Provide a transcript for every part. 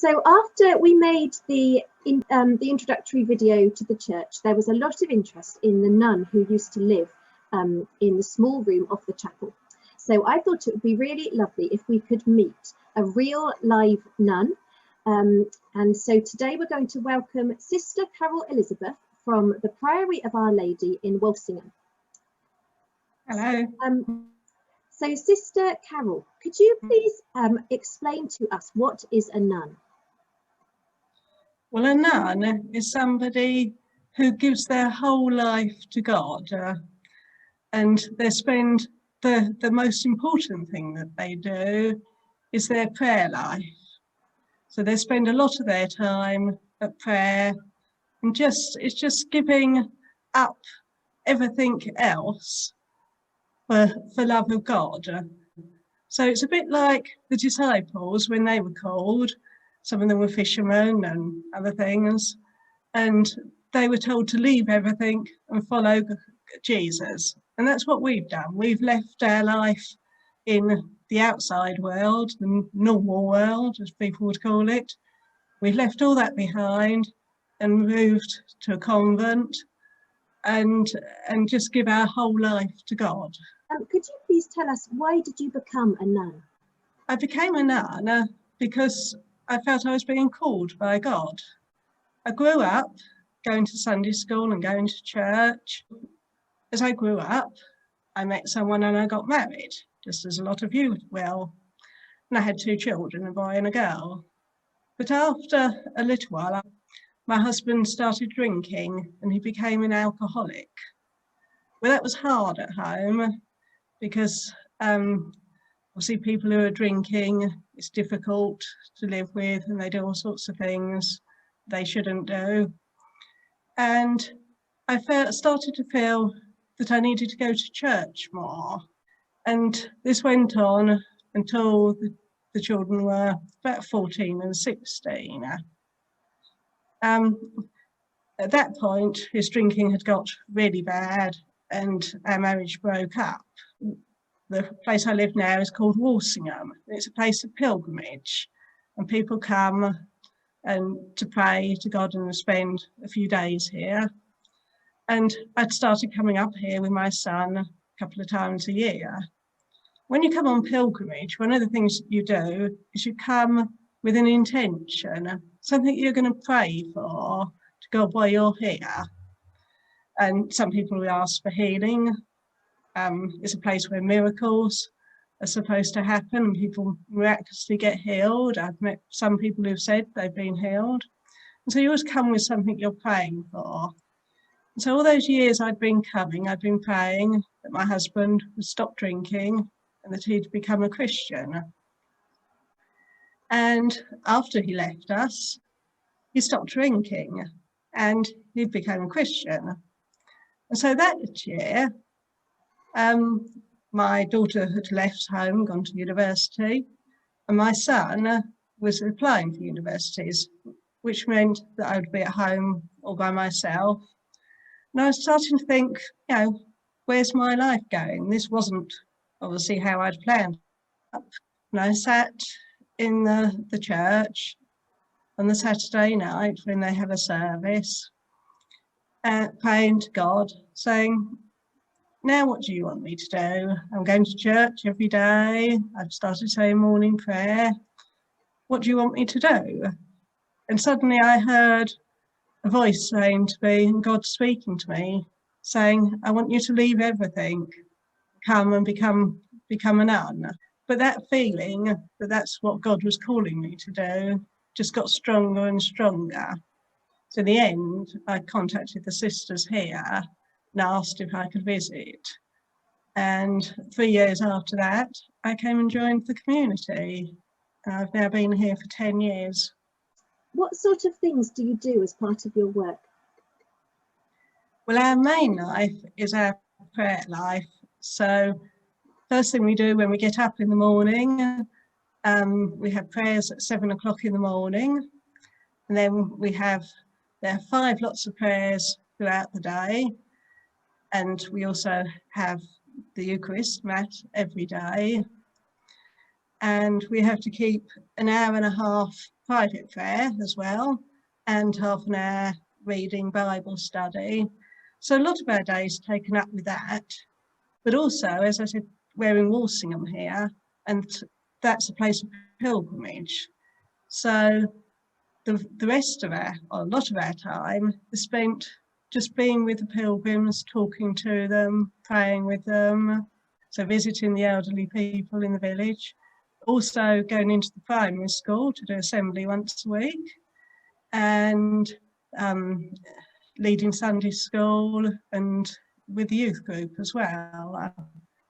So after we made the introductory video to the church, there was a lot of interest in the nun who used to live in the small room of the chapel. So I thought it would be really lovely if we could meet a real live nun. And so today we're going to welcome Sister Carol Elizabeth from the Priory of Our Lady in Walsingham. Hello. So Sister Carol, could you please explain to us what is a nun? Well, a nun is somebody who gives their whole life to God, and they spend the most important thing that they do is their prayer life. So they spend a lot of their time at prayer, and it's just giving up everything else for love of God. So it's a bit like the disciples when they were called. Some of them were fishermen and other things, and they were told to leave everything and follow Jesus. And that's what we've done. We've left our life in the outside world, the normal world, as people would call it. We've left all that behind and moved to a convent and just give our whole life to God. Could you please tell us, why did you become a nun? I became a nun because I felt I was being called by God. I grew up going to Sunday school and going to church. As I grew up, I met someone and I got married, just as a lot of you will. And I had 2 children, a boy and a girl. But after a little while, my husband started drinking and he became an alcoholic. Well, that was hard at home because obviously people who are drinking, it's difficult to live with and they do all sorts of things they shouldn't do. And I started to feel that I needed to go to church more. And this went on until the children were about 14 and 16. At that point, his drinking had got really bad and our marriage broke up. The place I live now is called Walsingham. It's a place of pilgrimage, and people come and to pray to God and spend a few days here. And I'd started coming up here with my son a couple of times a year. When you come on pilgrimage, one of the things you do is you come with an intention, something you're going to pray for to God while you're here. And some people will ask for healing. It's a place where miracles are supposed to happen and people miraculously get healed. I've met some people who've said they've been healed. And so you always come with something you're praying for. And so all those years I'd been coming, I'd been praying that my husband would stop drinking and that he'd become a Christian. And after he left us, he stopped drinking and he became a Christian. And so that year, my daughter had left home, gone to university, and my son was applying for universities, which meant that I would be at home all by myself. And I was starting to think, where's my life going? This wasn't obviously how I'd planned. And I sat in the church on the Saturday night when they have a service, praying to God, saying, now what do you want me to do? I'm going to church every day. I've started saying morning prayer. What do you want me to do? And suddenly I heard a voice saying to me, and God speaking to me, saying, I want you to leave everything, come and become a nun. But that feeling that that's what God was calling me to do just got stronger and stronger. So in the end, I contacted the sisters here and asked if I could visit. And 3 years after that, I came and joined the community. I've now been here for 10 years. What sort of things do you do as part of your work? Well, our main life is our prayer life. So first thing we do when we get up in the morning, we have prayers at 7 o'clock in the morning. And then there are 5 lots of prayers throughout the day. And we also have the Eucharist Mass every day. And we have to keep an hour and a half private prayer as well, and half an hour reading Bible study. So a lot of our day is taken up with that. But also, as I said, we're in Walsingham here, and that's a place of pilgrimage. So the rest of our, or a lot of our time is spent just being with the pilgrims, talking to them, praying with them, so visiting the elderly people in the village, also going into the primary school to do assembly once a week, and leading Sunday school and with the youth group as well.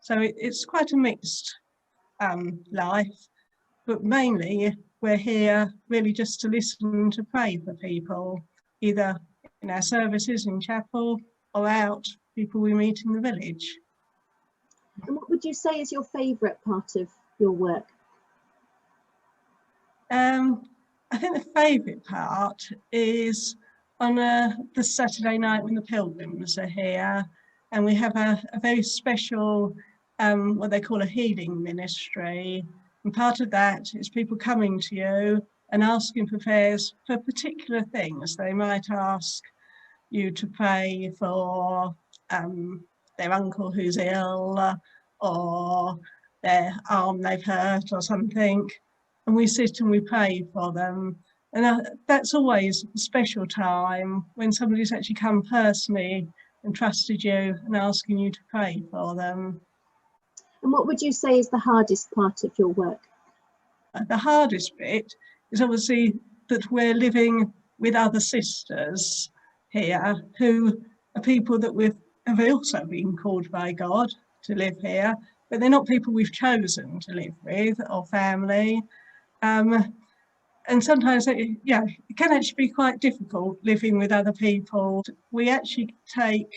So it's quite a mixed life, but mainly we're here really just to listen, to pray for people, either in our services in chapel or out, people we meet in the village. And what would you say is your favourite part of your work? I think the favourite part is on the Saturday night when the pilgrims are here, and we have a very special, what they call a healing ministry. And part of that is people coming to you and asking for prayers for particular things. They might ask you to pray for their uncle who's ill, or their arm they've hurt or something. And we sit and we pray for them. And that's always a special time when somebody's actually come personally and trusted you and asking you to pray for them. And what would you say is the hardest part of your work? The hardest bit is obviously that we're living with other sisters here who are people that have also been called by God to live here, but they're not people we've chosen to live with or family. And sometimes it can actually be quite difficult living with other people. We actually take,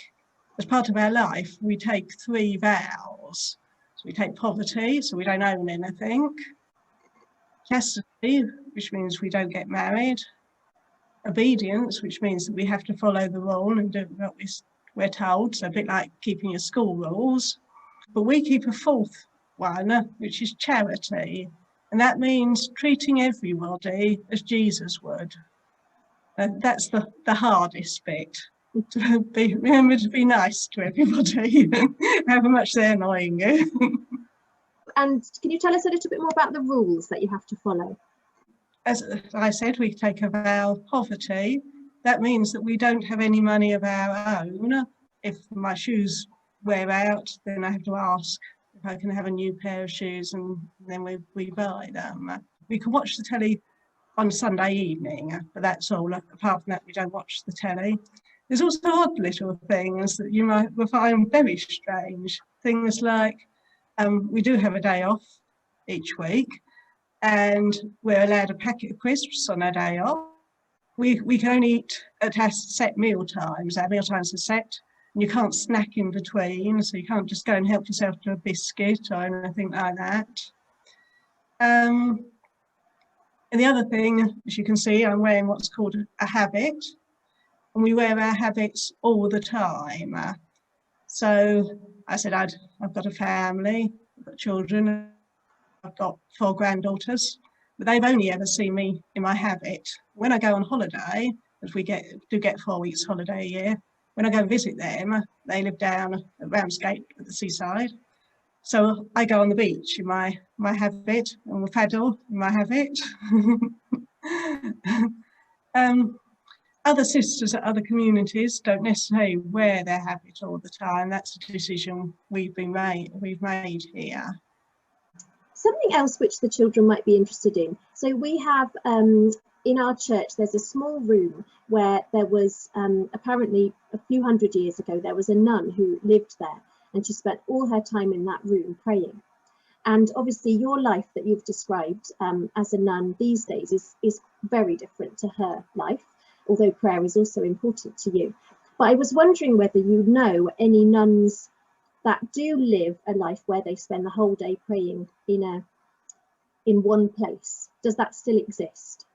as part of our life, we take 3 vows. So we take poverty, so we don't own anything; chastity, which means we don't get married; obedience, which means that we have to follow the rule and do what we're told, so a bit like keeping your school rules. But we keep a 4th one, which is charity. And that means treating everybody as Jesus would. And that's the hardest bit. Remember to be nice to everybody, however much they're annoying you. And can you tell us a little bit more about the rules that you have to follow? As I said, we take a vow of poverty. That means that we don't have any money of our own. If my shoes wear out, then I have to ask if I can have a new pair of shoes, and then we buy them. We can watch the telly on Sunday evening, but that's all. Apart from that, we don't watch the telly. There's also odd little things that you might find very strange. Things like we do have a day off each week, and we're allowed a packet of crisps on our day off. We can only eat at our set meal times. Our meal times are set. And you can't snack in between, so you can't just go and help yourself to a biscuit or anything like that. And the other thing, as you can see, I'm wearing what's called a habit, and we wear our habits all the time. So I said I've got a family, I've got children, I've got 4 granddaughters, but they've only ever seen me in my habit. When I go on holiday, as we do get 4 weeks holiday a year, when I go and visit them, they live down at Ramsgate at the seaside. So I go on the beach in my habit, and we'll paddle in my habit. Other sisters at other communities don't necessarily wear their habit all the time. That's a decision we've made here. Something else which the children might be interested in. So we have in our church, there's a small room where there was apparently a few hundred years ago, there was a nun who lived there, and she spent all her time in that room praying. And obviously your life that you've described as a nun these days is very different to her life, although prayer is also important to you. But I was wondering whether you know any nuns that do live a life where they spend the whole day praying in one place. Does that still exist?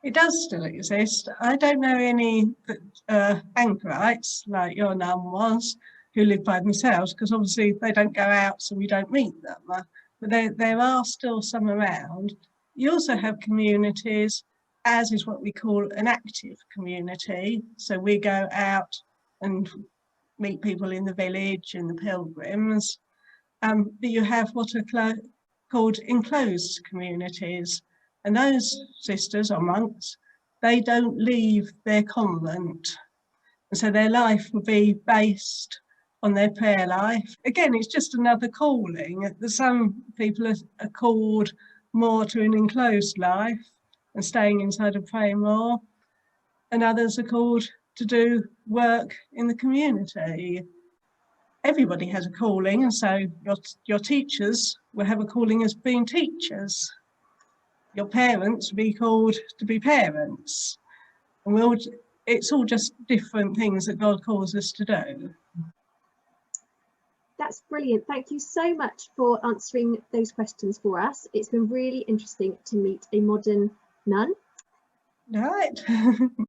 It does still exist. I don't know any anchorites like your nun was. who live by themselves, because obviously they don't go out, so we don't meet them. But there are still some around. You also have communities, as is what we call an active community. So we go out and meet people in the village and the pilgrims. But you have what are called enclosed communities. And those sisters or monks, they don't leave their convent. And so their life will be based on their prayer life. Again, it's just another calling. Some people are called more to an enclosed life and staying inside and praying more, and others are called to do work in the community. Everybody has a calling, and so your teachers will have a calling as being teachers. Your parents will be called to be parents. And it's all just different things that God calls us to do. That's brilliant. Thank you so much for answering those questions for us. It's been really interesting to meet a modern nun. Right.